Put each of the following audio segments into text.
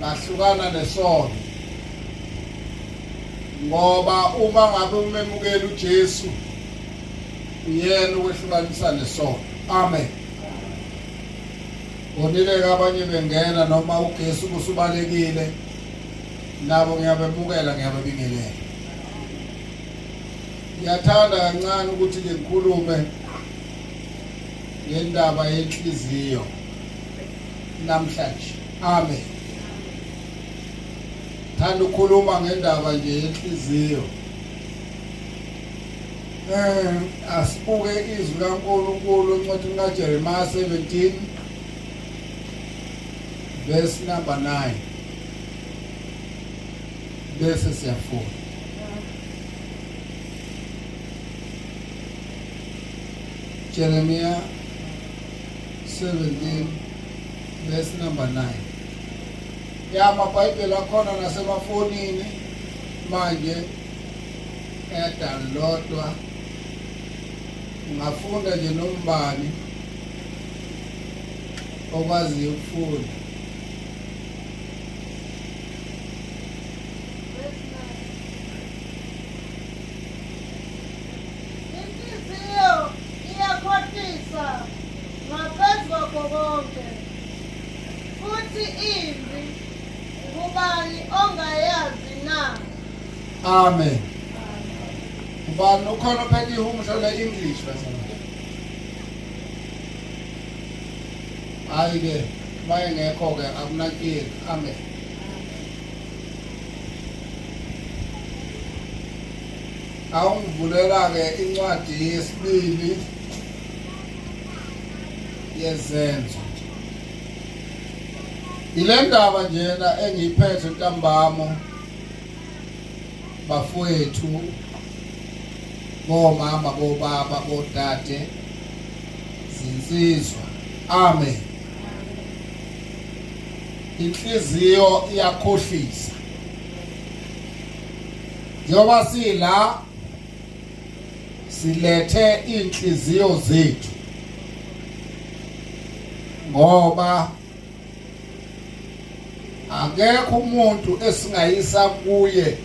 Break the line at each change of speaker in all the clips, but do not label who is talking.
ngahlukana nesono ngoba uma ngabe umemukela uJesu uyena ukwehlukanisa nesono. Amen. Bonile abanye bengena noma uGesu kusubalekile nabo ngiyabemukela ngiyababingelela. Ngiyathanda kancane ukuthi ke ngikhulume ngendaba yenhliziyo namhlanje. Amen. Thanda ukukhuluma ngendaba nje yenhliziyo. Asibuke izwi kaNkulunkulu encwadini kaJeremiah 17 verse number 9. Bese siyafunda. Jeremiah 17 verse number 9. Amabhayibheli akhona nasemafonini manje downloadwa. Ungafunda nje nombani okwaziyo ukufunda.
Inhliziyo iyakhohlisa ngaphezu kwakho konke, futhi imbi ubani ongayazi na?
Amen. Ubani ukhona phethe ihumsho le-English bese. Hayi-ke maye ngekho-ke akunankinga. Amen. Awungivulela-ke incwadi yesibili yezenzo. Ile ndaba njena engiyiphethe ntambamo bafowethu, bomama, bobaba, bodade, zinsizwa. Amen. Inhliziyo iyakhohlisa. Njengoba sila silethe inhliziyo zethu ngoba akekho umuntu esingayisa kuye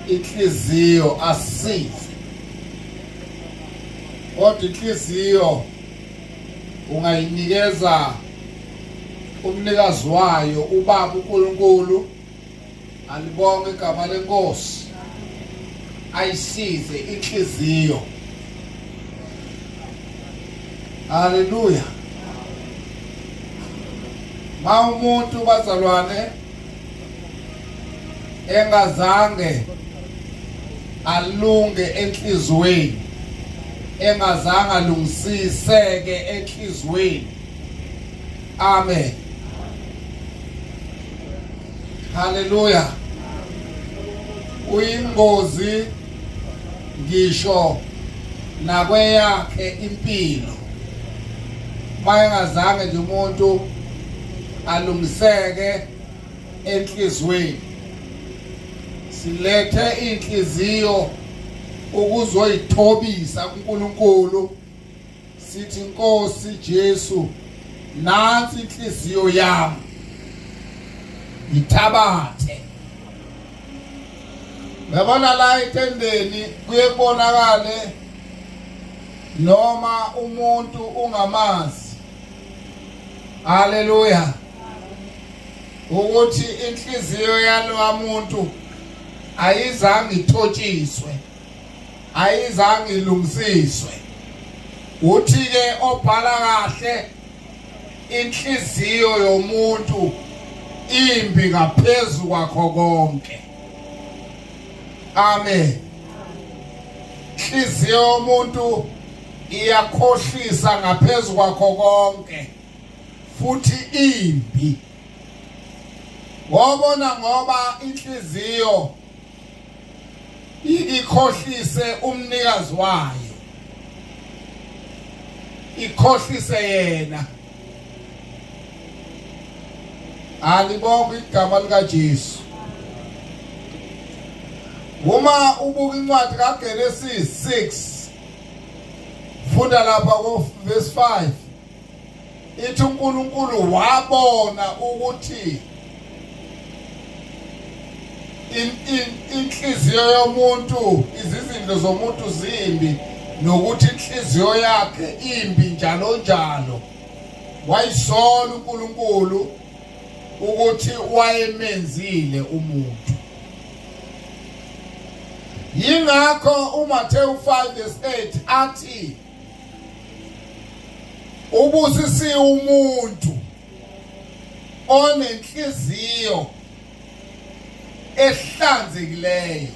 inhliziyo asisize. Kodwa inhliziyo ungayinikeza umnikazi wayo, uBaba uNkulunkulu, alibonge igama leNkosi, ayisize inhliziyo. Haleluya. Ma umuntu bazalwane engazange alunge enhlizweni, engazange alungisiseke enhlizweni. Amen. Haleluya. Uyingozi ngisho nakweyakhe impilo mayengazange nje umuntu alungiseke enhlizweni. Silethe inhliziyo ukuzoyithobisa kuNkulunkulu, sithi Nkosi Jesu, nansi inhliziyo yami, ithabathe. Ngabona la etendeni kuye kubonakale noma umuntu ungamazi. Haleluya. Ukuthi inhliziyo yalowa muntu ayizange ithotshiswe, ayizange ilungisiswe. Uthi ke obhala kahle inhliziyo yomuntu imbi ngaphezulu kwakho konke. Amen. Inhliziyo yomuntu iyakhohlisa ngaphezulu kwakho konke, futhi imbi. Ngoba inhliziyo ikhohlise umnikazi wayo, ikhohlise yena. Alibonge igama likaJesu. Uma ubuka incwadi kaGenesis 6, funda lapha ku verse 5. Ithi uNkulunkulu wabona ukuthi inhliziyo yomuntu, izizinto zomuntu zimbi, nokuthi inhliziyo yakhe imbi njalo njalo. Wayisola uNkulunkulu ukuthi wayemenzile umuntu. Yingakho uMathewu 5:8 athi ubusisiwe umuntu onenhliziyo ehlanzekileyo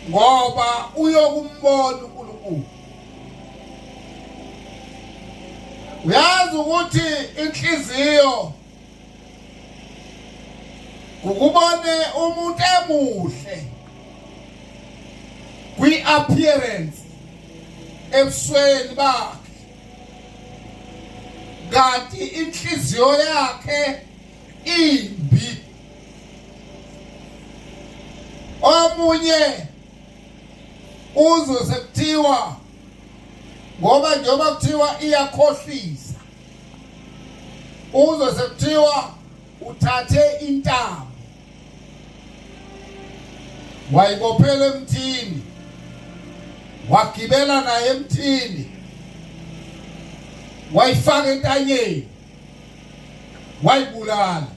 ngoba uyokumbona uNkulunkulu. Uyazi ukuthi inhliziyo ukubone umuntu emuhle kwi-appearance ebusweni bakhe, kanti inhliziyo yakhe imbi. Omunye uzwe sekuthiwa ngoba njengoba kuthiwa iyakhohlisa, uzwe sekuthiwa uthathe intambo wayibophela emthini, wagibela naye emthini, wayifaka entanyeni, wayibulala.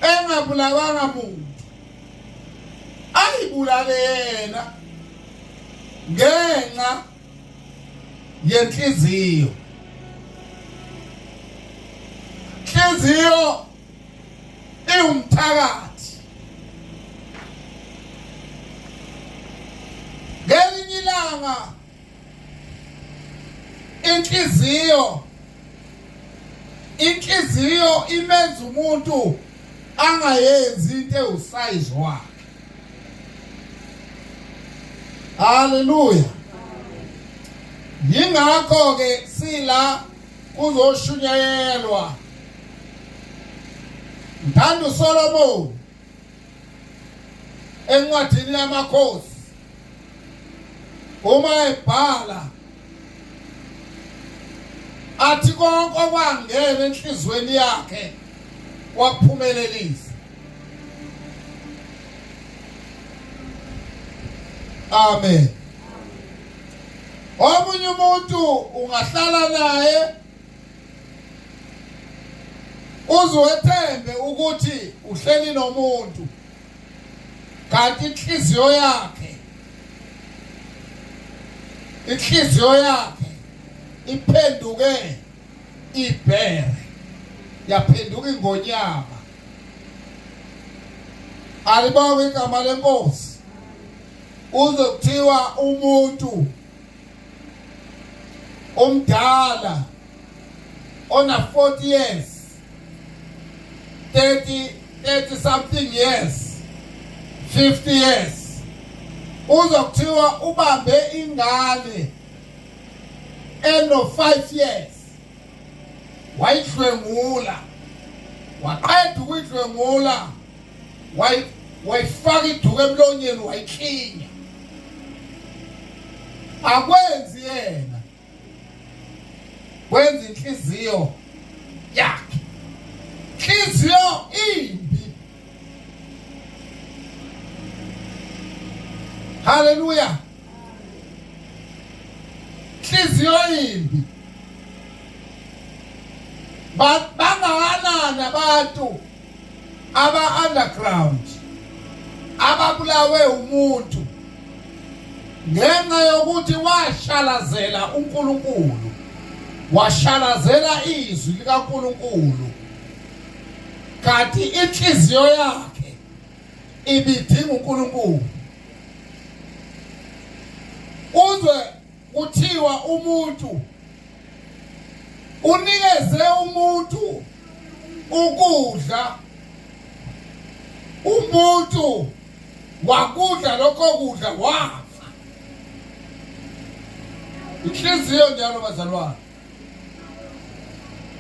Engabulawanga muntu, ayibulale yena ngenxa yenhliziyo. Inhliziyo iwumthakathi. Ngelinye ilanga inhliziyo imenza umuntu angayenzi into ewusayizi wakhe. Haleluya. Yingakho ke sila kuzoshunyayelwa Mthando Solomon encwadini yamakhosi uma ebhala athi konke okwangena enhlizweni yakhe wakuphumelelisa. Amen. Omunye umuntu ungahlala naye uzwethembe ukuthi uhleli nomuntu kanti inhliziyo yakhe iphenduke ibhere, yaphenduka ingonyama. Alibonge igama lenkosi. Uzokuthiwa umuntu omdala ona 40 years, 30 something years, 50 years, uzokuthiwa ubambe ingane eno 5 years, wayidlwengula, waqeda ukuyidlwengula, wayifaka iduku emlonyeni, wayikhinya. Akwenzi yena, kwenza inhliziyo yakhe. Inhliziyo imbi. Haleluya. Inhliziyo imbi. Bangakanani abantu aba-underground ababulawe umuntu ngenxa yokuthi washalazela uNkulunkulu, washalazela izwi likaNkulunkulu, kanti inhliziyo yakhe ibidinga uNkulunkulu. Uzwe kuthiwa umuntu unikeze umuntu ukudla, umuntu wakudla lokho kudla wafa. Inhliziyo njalo bazalwane.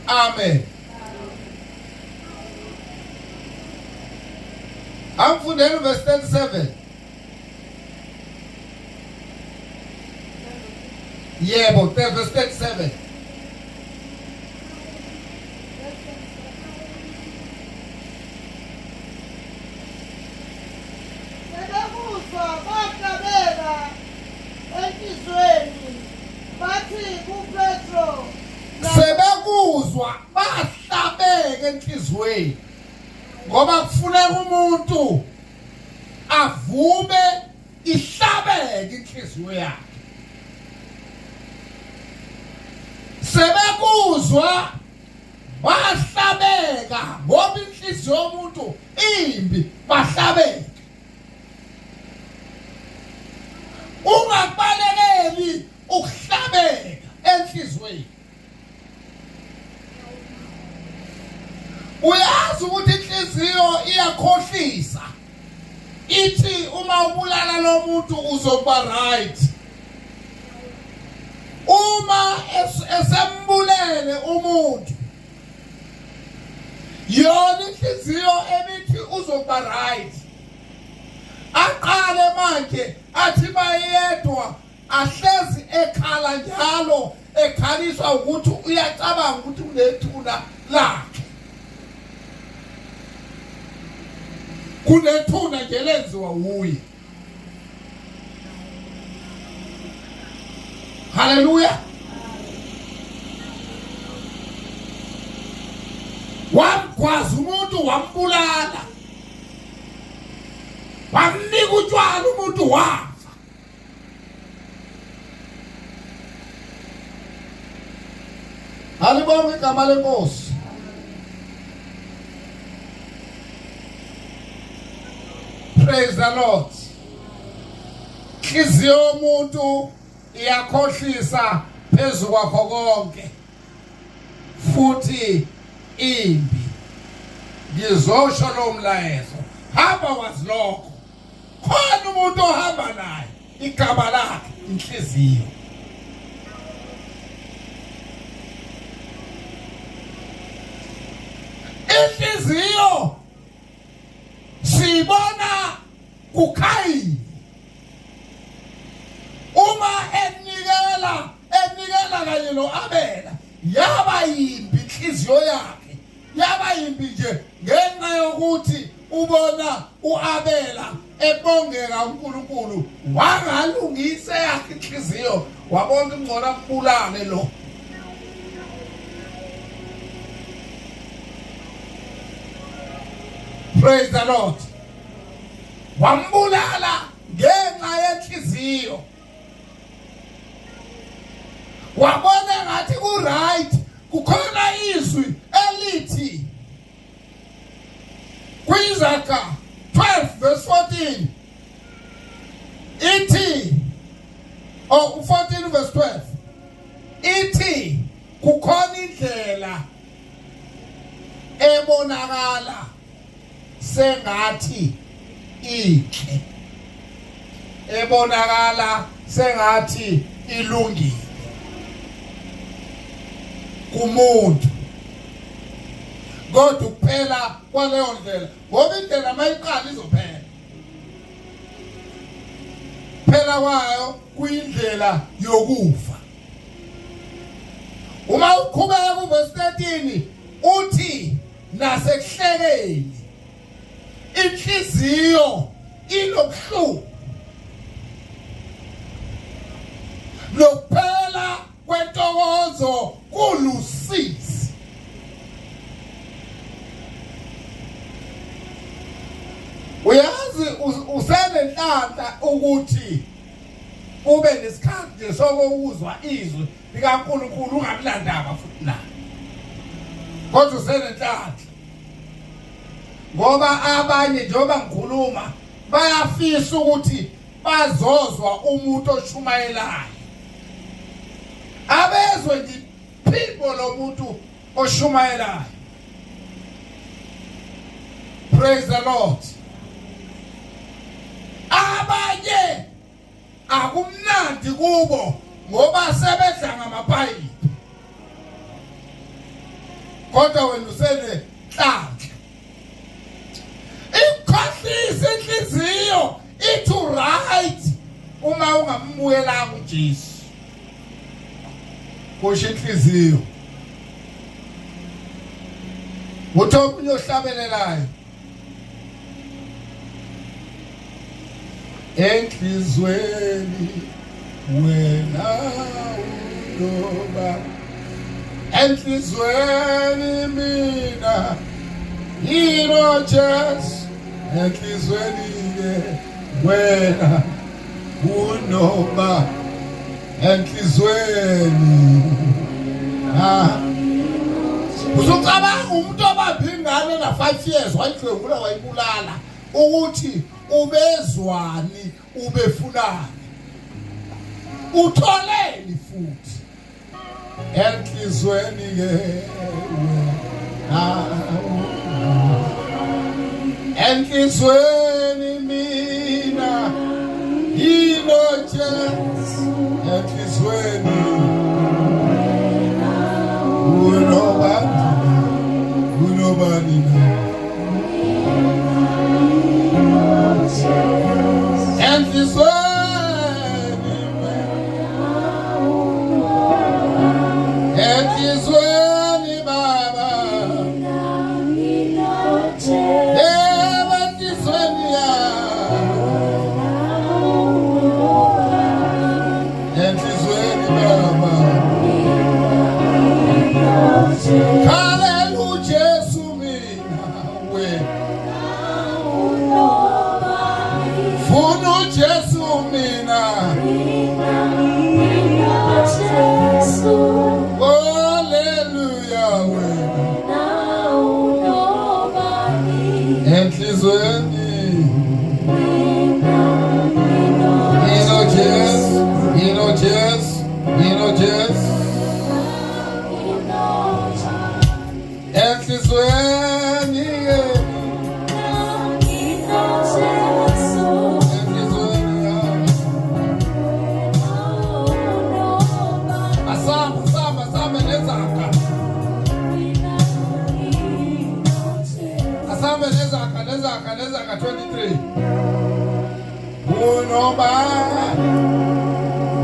Amen. Amfundeni verse 37. Yebo, verse 37. ihlabeke enhlizweni ngoba kufuneka umuntu avume ihlabeke inhliziyo yakhe. Sebekuzwa bahlabeka ngoba inhliziyo yomuntu imbi, bahlabeka. Ungabalekeli ukuhlabeka enhlizweni. Uyazi ukuthi inhliziyo iyakhohlisa. Ithi uma ubulala lo muntu uzoba right. Uma esembulele umuntu, yona inhliziyo ebithi uzoba right. Aqale manje athi bayedwa ahlezi ekhala njalo, ekhaliswa ukuthi uyacabanga ukuthi unethuna lakhe. Kunethuna nje lenziwa uye. Hallelujah. Wamgwaza umuntu wambulala. Wamnika utshwala umuntu wafa. Alibonge igama lenkosi. Praise the Lord. Inhliziyo yomuntu iyakhohlisa phezu kwakho konke, futhi imbi. Ngizosho lo mlayezo, hamba wazi lokho. Khona umuntu ohamba naye, igama lakhe inhliziyo. Inhliziyo sibona kuKhayini. Uma enikela kanye noAbela, yaba yimbi inhliziyo yakhe. Yaba yimbi nje ngenxa yokuthi ubona uAbela ebongeka uNkulunkulu, wangalungise yakhe inhliziyo, wabona ingcola mbulale lo. Praise the Lord. Wambulala ngenxa yenhliziyo. Wabona ngathi ku-right, kukhona izwi elithi kwiZakha 12 verse 14 ithi, 14 verse 12 ithi kukhona indlela ebonakala sengathi inhle, ebonakala sengathi ilungile kumuntu, kodwa kuphela kwaleyo ndlela, ngoba indlela mayiqala izophela. Phela kwayo kuyindlela yokufa. Uma uqhubeka kuverse 13 uthi nasekuhlekeni inhliziyo inobuhlungu, lokuphela kwentokozo kulusizi. Uyazi usenenhlanhla ukuthi ube nesikhathi sokuzwa izwi likaNkulunkulu ungamlandaba futhi naye, kodwa usenenhlanhla ngoba abanye njengoba ngikhuluma bayafisa ukuthi bazozwa umuntu oshumayelayo, abezwe ngiphimbo lomuntu oshumayelayo. Praise the Lord. Abanye akumnandi kubo ngoba sebedla ngamapayipi, kodwa wena usene hlanhla. Ikhohlisa inhliziyo itu right uma ungamuyelanga uJesu. Kusho inhliziyo. Uthomnye ohlabelelayo. Enhlizweni wena uloba enhlizweni mina yino Jesu, enhlizweni wena unoba, enhlizweni usucabanga umuntu obambe ingane na 5 years wayidlwengula wayibulala ukuthi ubezwani ubefunani utholeni futhi enhlizweni enhlizweni mina yino Jesu, enhlizweni unobani enhlizweni Baba Hallelujah, Jesu mina we Funu Jesu mina Hallelujah we enhlizweni Jesu enhlizweni asamba nezakha 23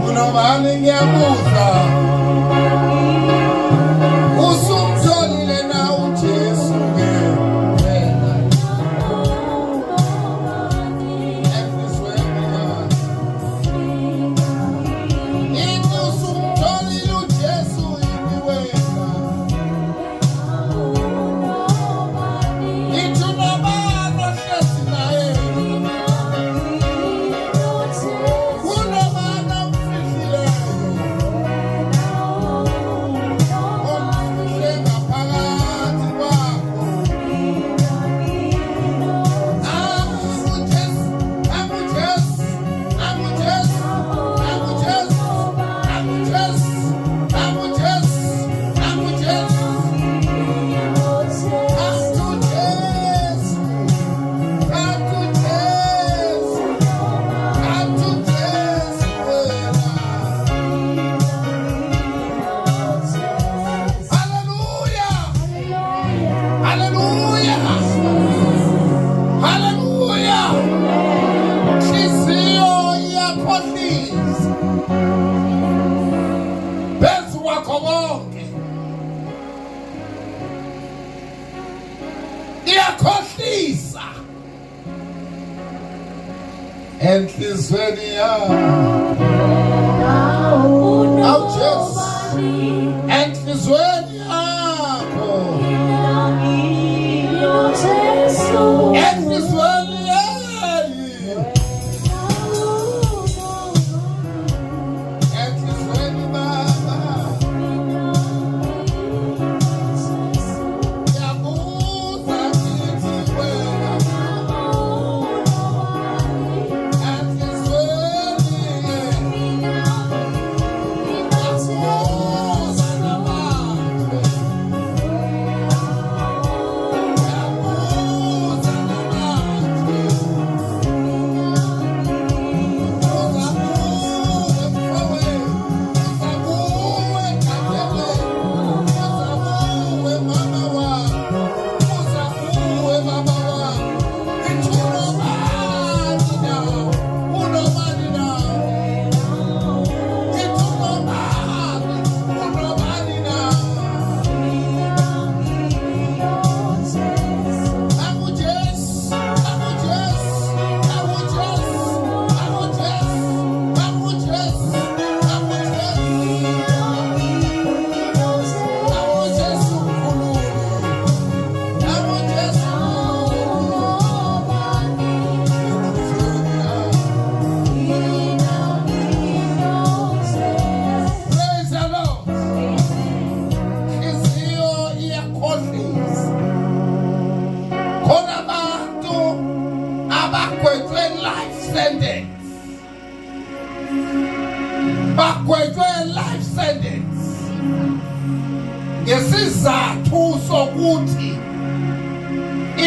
unobani ngiyabuza usumtholile na uJesu wena enhlizweni into usumtholile uJesu yini wena into nobani ohlezi naye unobani omfihleleyo iyakhohlisa enhlizweni yakho Jesu enhlizweni yakho enhlizweni enhlizweni Baba yabuza kithi wena enhlizweni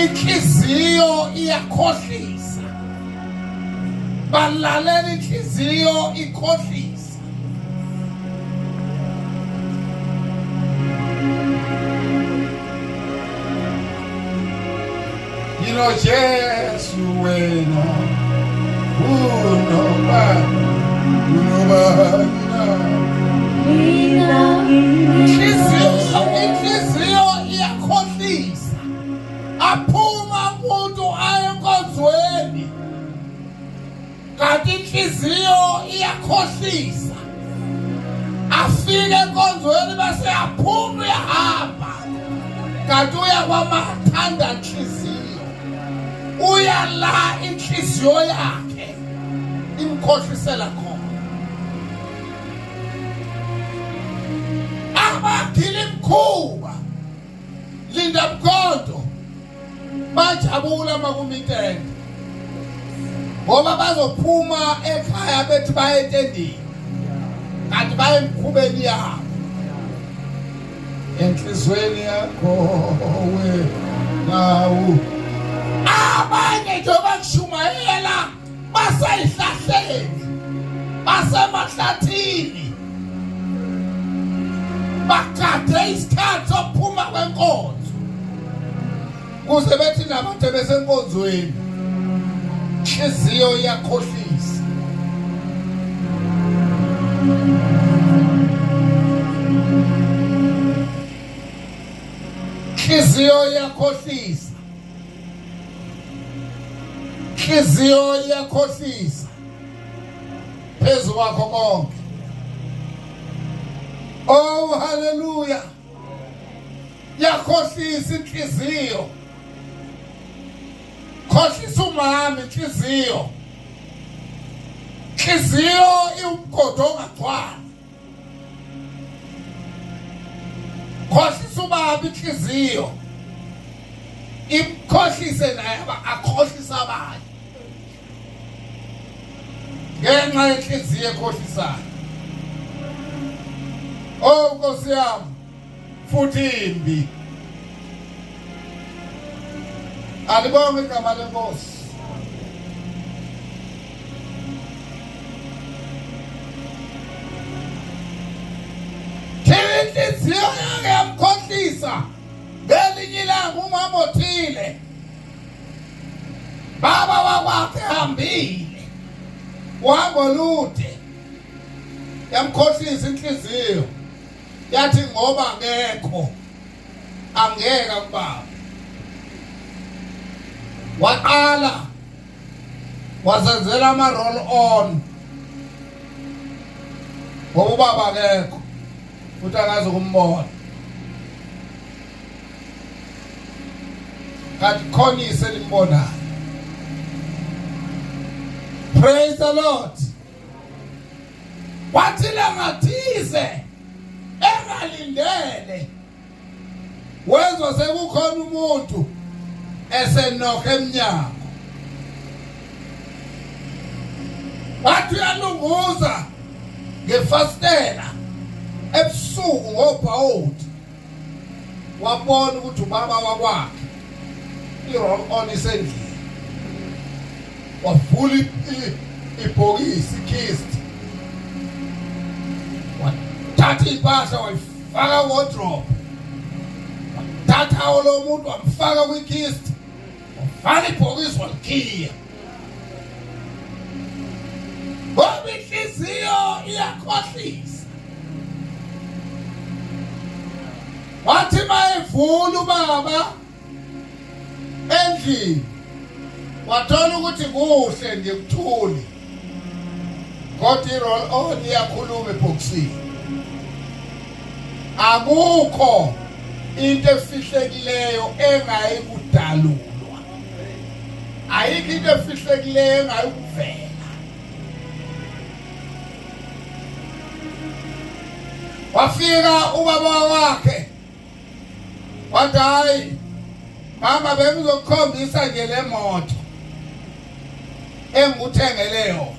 inhliziyo iyakhohlisa. Balalela inhliziyo ikhohlisa. You know, Jesu wena unobani inhliziyo iyakhohlisa. Aphuma umuntu aye enkonzweni, kanti inhliziyo iyakhohlisa. Afike enkonzweni bese aphuma uyahamba, kanti uya kwamathanda inhliziyo. Uya la inhliziyo yakhe imkhohlisela khona. Abagili mkhuba Linda Mkhonto bajabula makumitende ngoba bazophuma ekhaya bethi baye entendeni, kanti baye emkhubeni yabo. Enhlizweni yakho nawu abanye nje bakushumayela basayihlahleni, basemahlathini, bakade isikhathi sokuphuma kwenkonzo kuze bethi nabantu besenkonzweni inhliziyo iyakhohlisa. Inhliziyo iyakhohlisa. Inhliziyo iyakhohlisa phezu kwakho konke. Oh hallelujah. Yakhohlisa inhliziyo. Khohlisa umama inhliziyo. Inhliziyo iwumgodo ongagcwali. Khohlisa ubaba inhliziyo. Imkhohlise naye akhohlisa abanye. Ngenxa yenhliziyo ekhohlisayo. Oh Nkosi yami futhi imbi. Alibonge igama lenkosi. Inhliziyo yakhe yamkhohlisa. Ngelinye ilanga umama othile baba wakwakhe hambile uhambo olude, yamkhohlisa inhliziyo. Yathi ngoba ngekho angeka kubaba. Waqala wazenzela ama roll on ngoba ubaba ngekho futhi angazi ukumbona. Kanti khona iselimbonayo. Praise the Lord. Wathi langathize engalindele wezwa sekukhona umuntu esenokho emnyango. Wathi uyalunguza ngefastela ebusuku ngobhawudi, wabona ukuthi ubaba wakwakhe i-roll on isendlini. Wavula ibhokisi ikhisti, wathatha impahla wayifaka wardrobe, wathatha lo muntu wamfaka kwikhisti, wafaka ibhokisi walikhiya. Ngoba inhliziyo iyakhohlisa. Wathi mayevula ubaba endlini wathola ukuthi kuhle nje kuthuli, kodwa i-roll on iyakhuluma ebhokisini. Akukho into efihlekileyo engayikudalulwa. Ayikho into efihlekileyo engayikuvela. Wafika ubaba wakhe wathi hayi mama bengizokukhombisa nje le moto engikuthengele yona.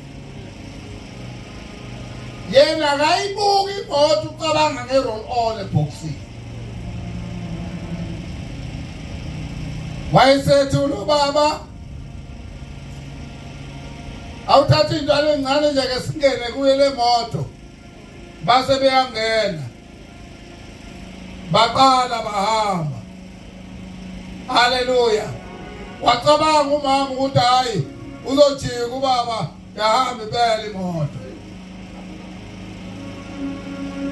Yena akayibuki imoto ucabanga nge-roll on ebhokisini. wayesethi ubaba awuthatha intwana encane nje ke singene kuye le moto base beyangena baqala bahamba. Haleluya. Wacabanga umama ukuthi hayi uzojika ubaba yahamba impela imoto.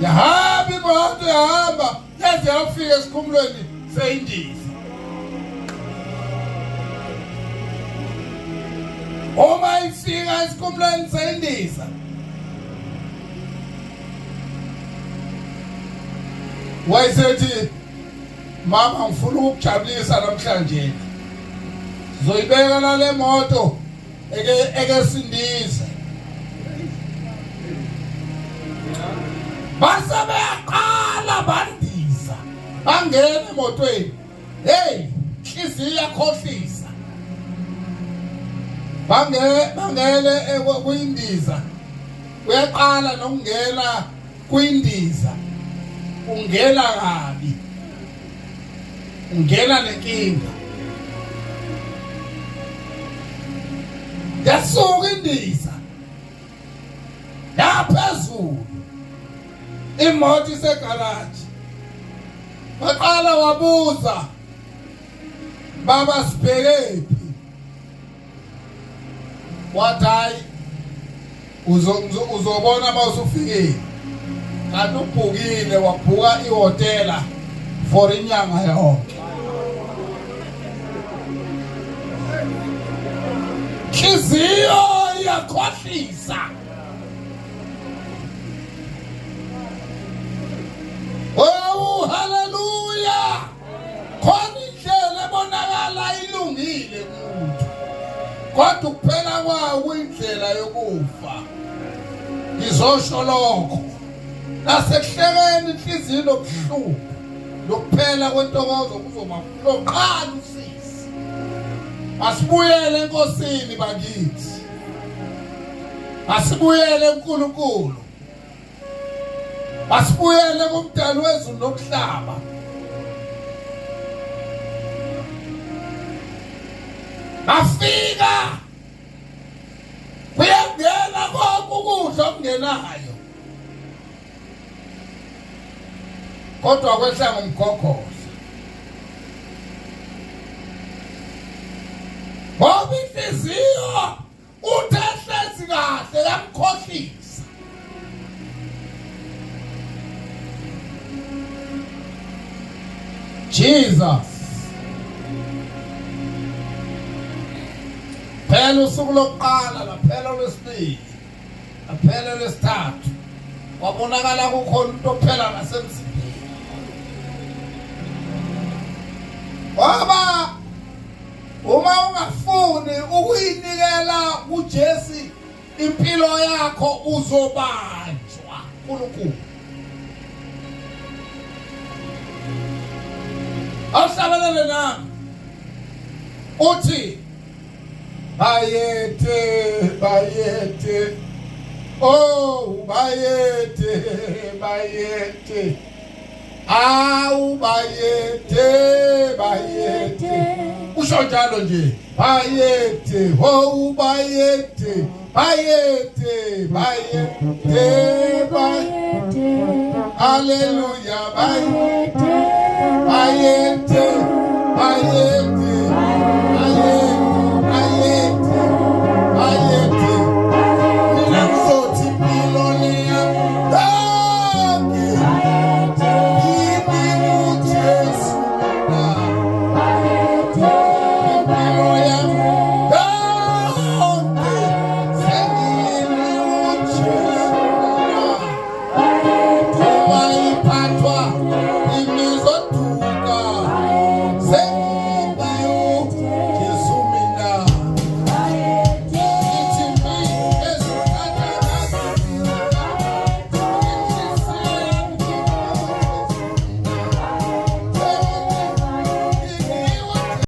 Yahamba imoto yahamba yaze yafika esikhumulweni seyindiza. Uma ifika esikhumulweni seyindiza wayesethi mama ngifuna ukujabulisa namhlanje. Zoyibeka la le moto eke sindize. Base beyaqala bandiza. Bangena emotweni. Hey, inhliziyo yakhohlisa. Bangele kuyindiza. Uyaqala nokungena kuyindiza. Ungena kabi. Ungena nenkinga. Yasuka indiza. Yaphezulu. Imoto isegaraji. Baqala wabuza. Baba sibhekephi? Wathi hayi uzobona mawusufikile. Kanti ubhukile wabhuka ihotela for inyanga yonke. Inhliziyo iyakhohlisa. Oh hallelujah. Khona indlela ebonakala ilungile kumuntu. Kodwa ukuphela kwawo indlela yokufa. Ngizosho lokho. Nasekuhlekeni inhliziyo lokuhlupha. Lokuphela kwentokozo kuzoba loqala usisi. Asibuyele enkosini bakithi. Asibuyele uNkulunkulu. Asibuyele kumdali wezulu nomhlaba. Afika. Kuyangena konke ukudla okungenayo. Kodwa kwehla ngomgogosha. Ngoba inhliziyo uthehlezi kahle yamkhohlisa. Jesus. Phela usuku lokuqala laphela lwesibili. Laphela lwesithathu. Wabonakala kukhona into phela nasemzimbeni. Baba uma ungafuni ukuyinikela kuJesu impilo yakho uzobanjwa uNkulunkulu. Awuhlabelele nami. Uthi bayete bayete. Oh bayete bayete. Awu bayete bayete. Usho njalo nje. Bayete ho bayete. Bayete bayete bayete. Hallelujah bayete. Bayete bayete.